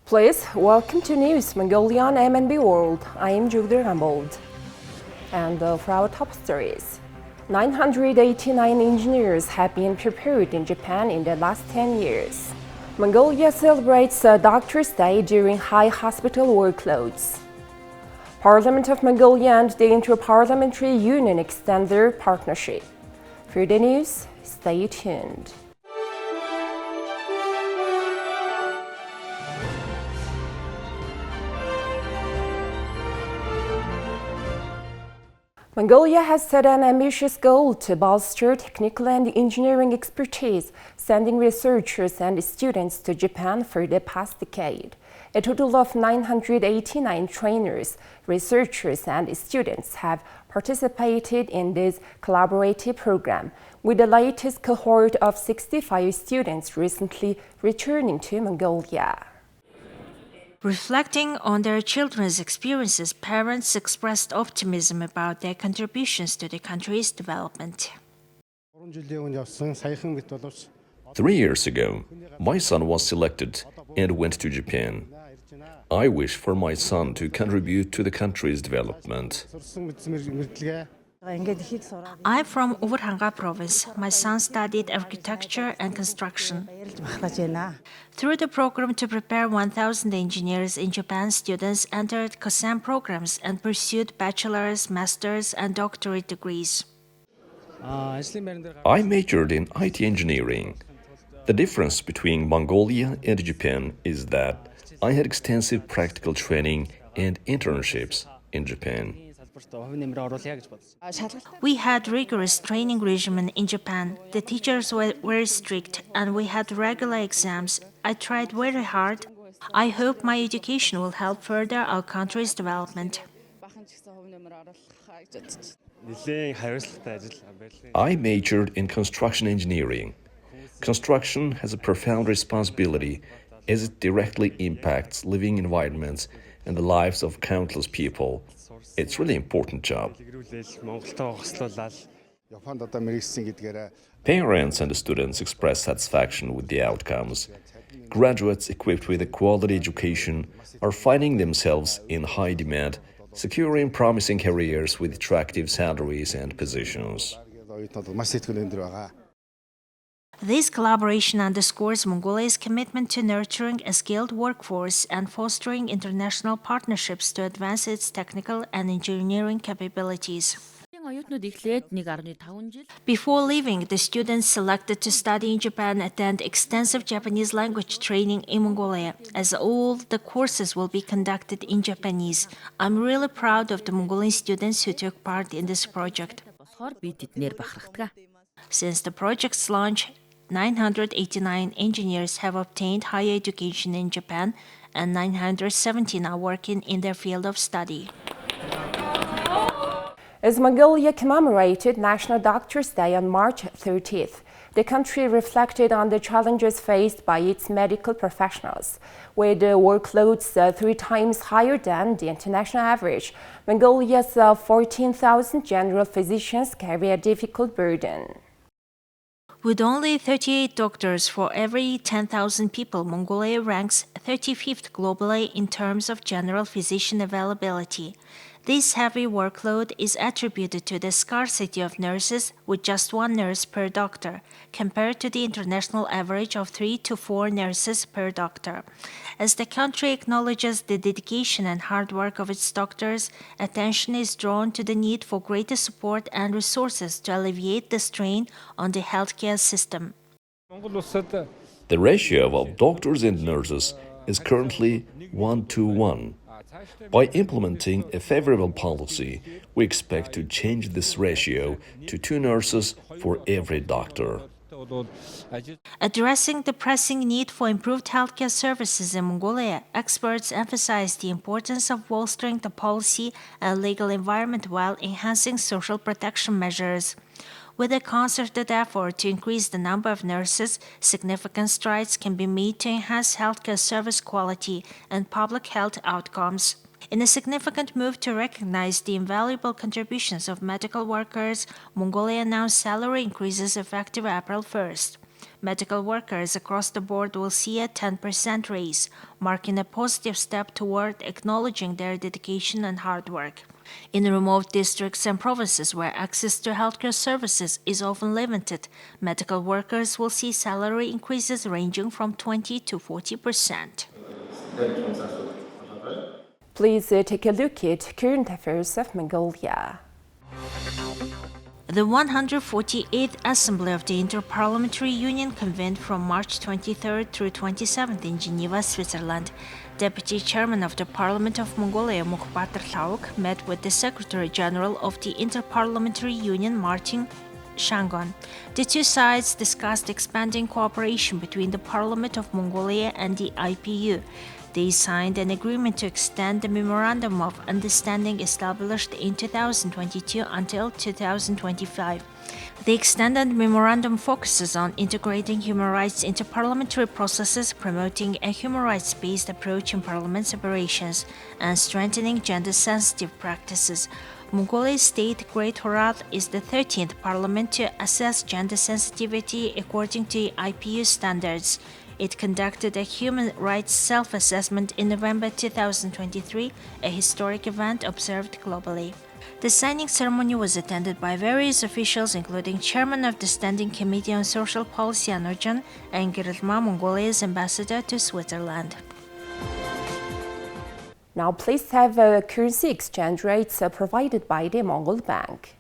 Please welcome to News Mongolian MNB World. I am Jugder Gambold. And for our top stories, 989 engineers have been prepared in Japan in the last 10 years. Mongolia celebrates Doctor's Day during high hospital workloads. Parliament of Mongolia and the Inter-Parliamentary Union extend their partnership. For the news, stay tuned. Mongolia has set an ambitious goal to bolster technical and engineering expertise, sending researchers and students to Japan for the past decade. A total of 989 trainers, researchers, and students have participated in this collaborative program, with the latest cohort of 65 students recently returning to Mongolia. Reflecting on their children's experiences, parents expressed optimism about their contributions to the country's development. 3 years ago, my son was selected and went to Japan. I wish for my son to contribute to the country's development. I'm from Overhanga province. My son studied architecture and construction. Through the program to prepare 1,000 engineers in Japan, students entered COSAM programs and pursued bachelor's, master's, and doctorate degrees. I majored in IT engineering. The difference between Mongolia and Japan is that I had extensive practical training and internships in Japan. We had rigorous training regimen in Japan. The teachers were very strict and we had regular exams. I tried very hard. I hope my education will help further our country's development. I majored in construction engineering. Construction has a profound responsibility as it directly impacts living environments and the lives of countless people. It's really important job. Parents and students express satisfaction with the outcomes. Graduates equipped with a quality education are finding themselves in high demand, securing promising careers with attractive salaries and positions. This collaboration underscores Mongolia's commitment to nurturing a skilled workforce and fostering international partnerships to advance its technical and engineering capabilities. Before leaving, the students selected to study in Japan attend extensive Japanese language training in Mongolia, as all the courses will be conducted in Japanese. I'm really proud of the Mongolian students who took part in this project. Since the project's launch, 989 engineers have obtained higher education in Japan, and 917 are working in their field of study. As Mongolia commemorated National Doctor's Day on March 30th, the country reflected on the challenges faced by its medical professionals. With workloads 3 times higher than the international average, Mongolia's 14,000 general physicians carry a difficult burden. With only 38 doctors for every 10,000 people, Mongolia ranks 35th globally in terms of general physician availability. This heavy workload is attributed to the scarcity of nurses, with just 1 nurse per doctor, compared to the international average of 3 to 4 nurses per doctor. As the country acknowledges the dedication and hard work of its doctors, attention is drawn to the need for greater support and resources to alleviate the strain on the healthcare system. The ratio of doctors and nurses is currently 1:1. By implementing a favorable policy, we expect to change this ratio to 2 nurses for every doctor. Addressing the pressing need for improved healthcare services in Mongolia, experts emphasize the importance of bolstering the policy and legal environment while enhancing social protection measures. With a concerted effort to increase the number of nurses, significant strides can be made to enhance healthcare service quality and public health outcomes. In a significant move to recognize the invaluable contributions of medical workers, Mongolia announced salary increases effective April 1st. Medical workers across the board will see a 10% raise, marking a positive step toward acknowledging their dedication and hard work. In remote districts and provinces where access to healthcare services is often limited, medical workers will see salary increases ranging from 20 to 40%. Please take a look at current affairs of Mongolia. The 148th Assembly of the Inter-Parliamentary Union convened from March 23rd through 27th in Geneva, Switzerland. Deputy Chairman of the Parliament of Mongolia, met with the Secretary General of the Inter-Parliamentary Union, Martin Shangon. The two sides discussed expanding cooperation between the Parliament of Mongolia and the IPU. They signed an agreement to extend the Memorandum of Understanding established in 2022 until 2025. The extended memorandum focuses on integrating human rights into parliamentary processes, promoting a human rights-based approach in parliament's operations, and strengthening gender-sensitive practices. Mongolia's state Great Horath is the 13th parliament to assess gender sensitivity according to IPU standards. It conducted a human rights self-assessment in November 2023, a historic event observed globally. The signing ceremony was attended by various officials, including Chairman of the Standing Committee on Social Policy Anurjan and Girilma, Mongolia's ambassador to Switzerland. Now please have currency exchange rates provided by the Mongol Bank.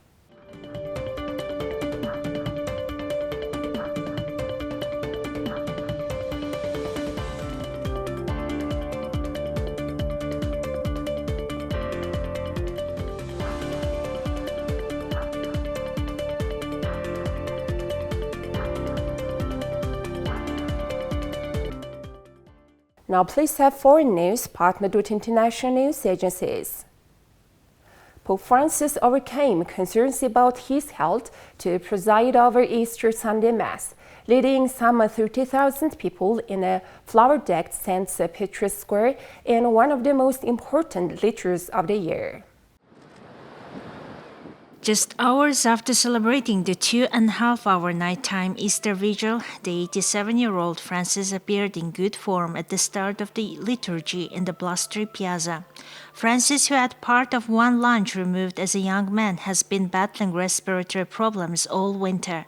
Now please have foreign news partnered with international news agencies. Pope Francis overcame concerns about his health to preside over Easter Sunday Mass, leading some 30,000 people in a flower-decked St. Peter's Square in one of the most important liturgies of the year. Just hours after celebrating the 2.5-hour nighttime Easter Vigil, the 87-year-old Francis appeared in good form at the start of the liturgy in the blustery piazza. Francis, who had part of one lung removed as a young man, has been battling respiratory problems all winter.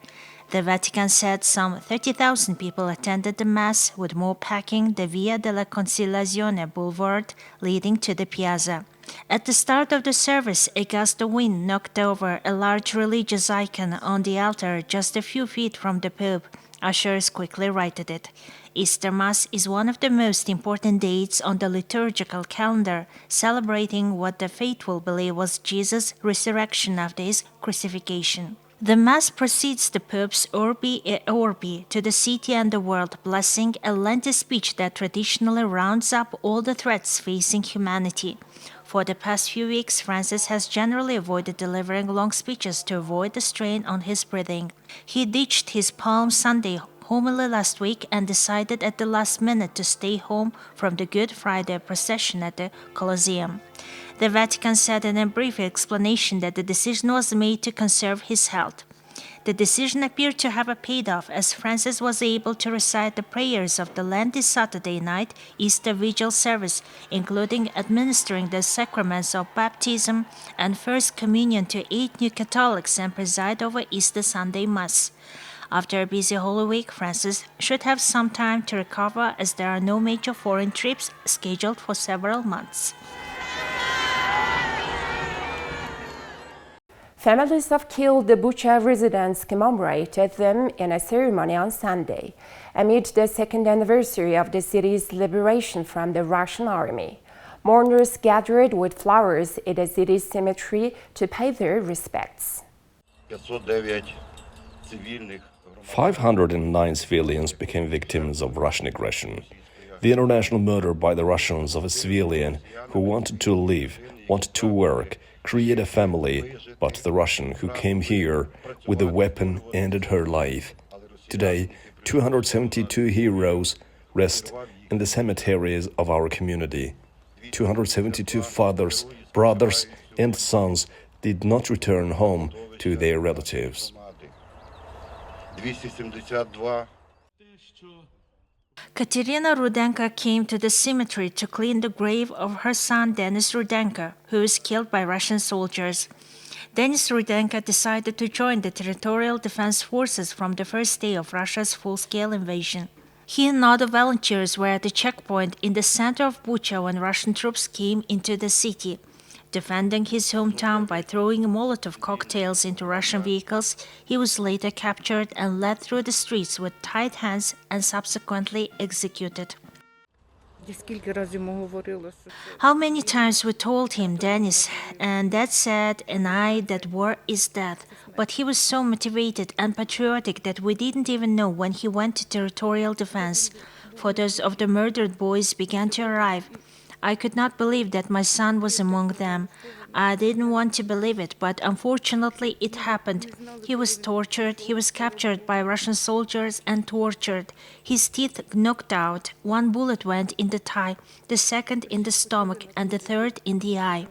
The Vatican said some 30,000 people attended the Mass, with more packing the Via della Conciliazione boulevard leading to the piazza. At the start of the service, a gust of wind knocked over a large religious icon on the altar just a few feet from the Pope. Ushers quickly righted it. Easter Mass is one of the most important dates on the liturgical calendar, celebrating what the faithful believe was Jesus' resurrection after his crucifixion. The Mass precedes the Pope's Urbi et Orbi to the city and the world, blessing a lengthy speech that traditionally rounds up all the threats facing humanity. For the past few weeks, Francis has generally avoided delivering long speeches to avoid the strain on his breathing. He ditched his Palm Sunday homily last week and decided at the last minute to stay home from the Good Friday procession at the Colosseum. The Vatican said in a brief explanation that the decision was made to conserve his health. The decision appeared to have paid off, as Francis was able to recite the prayers of the Lenten Saturday night Easter Vigil service, including administering the sacraments of baptism and First Communion to 8 new Catholics, and preside over Easter Sunday Mass. After a busy Holy Week, Francis should have some time to recover, as there are no major foreign trips scheduled for several months. Families of killed Bucha residents commemorated them in a ceremony on Sunday, amid the second anniversary of the city's liberation from the Russian army. Mourners gathered with flowers at the city's cemetery to pay their respects. 509 civilians became victims of Russian aggression. The international murder by the Russians of a civilian who wanted to live, wanted to work, create a family, but the Russian who came here with a weapon ended her life. Today, 272 heroes rest in the cemeteries of our community. 272 fathers, brothers, and sons did not return home to their relatives. Katerina Rudenko came to the cemetery to clean the grave of her son Denis Rudenko, who was killed by Russian soldiers. Denis Rudenko decided to join the territorial defense forces from the first day of Russia's full-scale invasion. He and other volunteers were at the checkpoint in the center of Bucha when Russian troops came into the city. Defending his hometown by throwing Molotov cocktails into Russian vehicles, he was later captured and led through the streets with tied hands and subsequently executed. How many times we told him, Denis, and Dad said, and I, that war is death. But he was so motivated and patriotic that we didn't even know when he went to territorial defense. Photos of the murdered boys began to arrive. I could not believe that my son was among them. I didn't want to believe it, but unfortunately it happened. He was tortured, he was captured by Russian soldiers and tortured. His teeth knocked out, one bullet went in the thigh, the second in the stomach, and the third in the eye.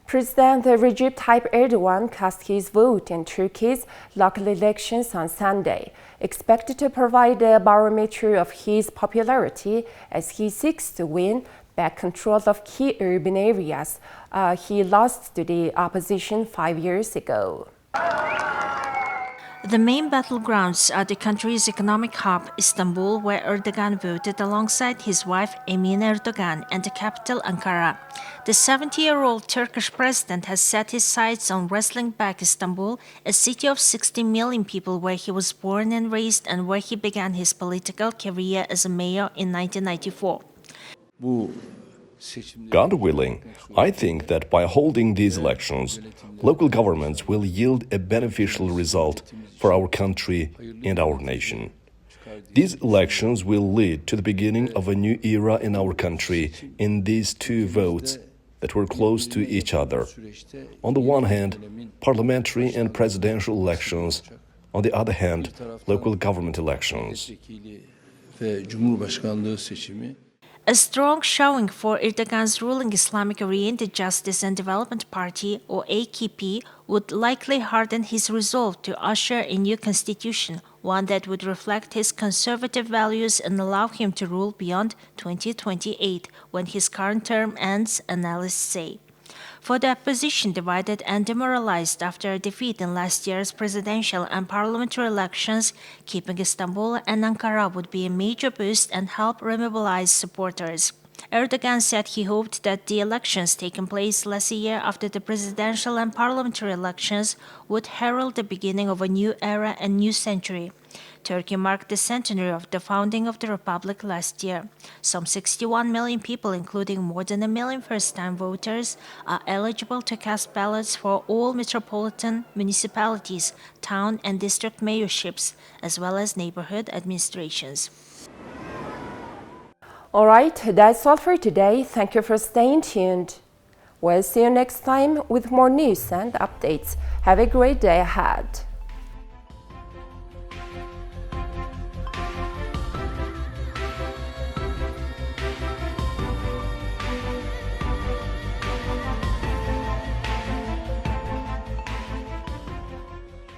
President Recep Tayyip Erdogan cast his vote in Turkey's local elections on Sunday, expected to provide a barometer of his popularity as he seeks to win back control of key urban areas he lost to the opposition 5 years ago. The main battlegrounds are the country's economic hub, Istanbul, where Erdogan voted alongside his wife Emine Erdogan, and the capital, Ankara. The 70-year-old Turkish president has set his sights on wrestling back Istanbul, a city of 60 million people where he was born and raised and where he began his political career as a mayor in 1994. God willing, I think that by holding these elections, local governments will yield a beneficial result for our country and our nation. These elections will lead to the beginning of a new era in our country in these two votes that were close to each other. On the one hand, parliamentary and presidential elections. On the other hand, local government elections. A strong showing for Erdogan's ruling Islamic-oriented Justice and Development Party, or AKP, would likely harden his resolve to usher a new constitution, one that would reflect his conservative values and allow him to rule beyond 2028, when his current term ends, analysts say. For the opposition, divided and demoralized after a defeat in last year's presidential and parliamentary elections, keeping Istanbul and Ankara would be a major boost and help remobilize supporters. Erdogan said he hoped that the elections taking place less a year after the presidential and parliamentary elections would herald the beginning of a new era and new century. Turkey marked the centenary of the founding of the republic last year. Some 61 million people, including more than 1 million first-time voters, are eligible to cast ballots for all metropolitan municipalities, town and district mayorships, as well as neighborhood administrations. All right, that's all for today. Thank you for staying tuned. We'll see you next time with more news and updates. Have a great day ahead.